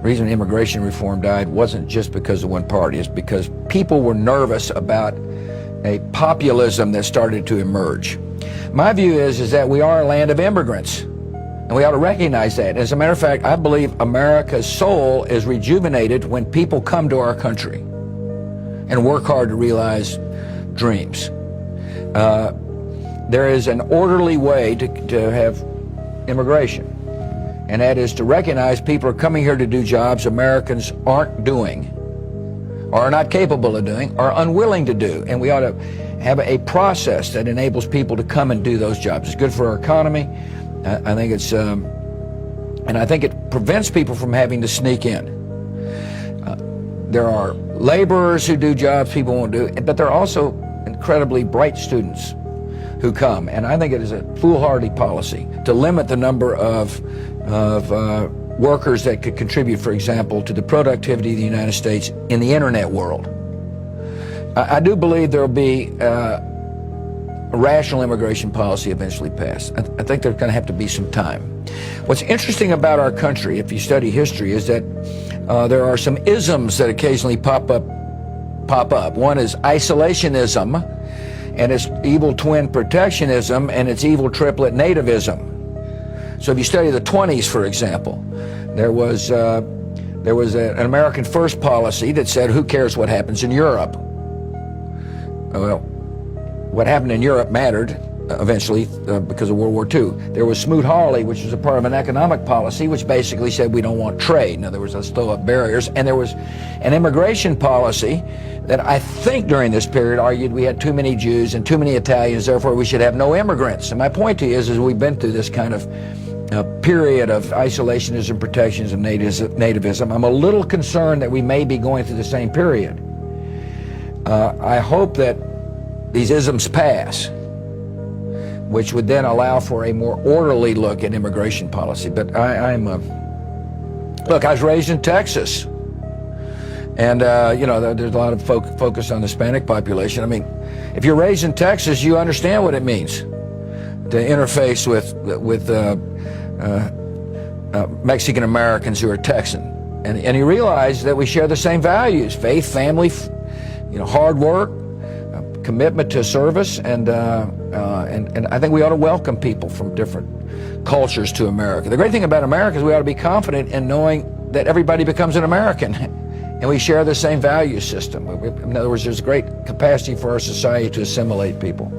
reason immigration reform died wasn't just because of one party. It's because people were nervous about a populism that started to emerge. My view is that we are a land of immigrants, and we ought to recognize that. As a matter of fact, I believe America's soul is rejuvenated when people come to our country and work hard to realize dreams. There is an orderly way to have immigration, and that is to recognize people are coming here to do jobs Americans aren't doing, or are not capable of doing, or unwilling to do. And we ought to have a process that enables people to come and do those jobs. It's good for our economy. I think it's, and I think it prevents people from having to sneak in. There are laborers who do jobs people won't do, but there are also incredibly bright students who come. And I think it is a foolhardy policy to limit the number of workers that could contribute, for example, to the productivity of the United States in the internet world. I do believe there will be a rational immigration policy eventually passed. I think there's going to have to be some time. What's interesting about our country, if you study history, is that there are some isms that occasionally pop up. One is isolationism, and its evil twin protectionism, and its evil triplet nativism. So if you study the 20s, for example, there was an American First policy that said, who cares what happens in Europe? Well, what happened in Europe mattered eventually because of World War II. There was Smoot-Hawley, which was a part of an economic policy, which basically said we don't want trade. In other words, let's throw up barriers. And there was an immigration policy that I think during this period argued we had too many Jews and too many Italians, therefore we should have no immigrants. And my point to you is we've been through this kind of period of isolationism, protectionism, nativism. I'm a little concerned that we may be going through the same period. I hope that these isms pass, which would then allow for a more orderly look at immigration policy. But look, I was raised in Texas, and you know, there's a lot of focus on the Hispanic population. I mean, if you're raised in Texas, you understand what it means to interface with Mexican Americans who are Texan, and you realize that we share the same values: faith, family, hard work, commitment to service, and I think we ought to welcome people from different cultures to America. The great thing about America is we ought to be confident in knowing that everybody becomes an American, and we share the same value system. In other words, there's great capacity for our society to assimilate people.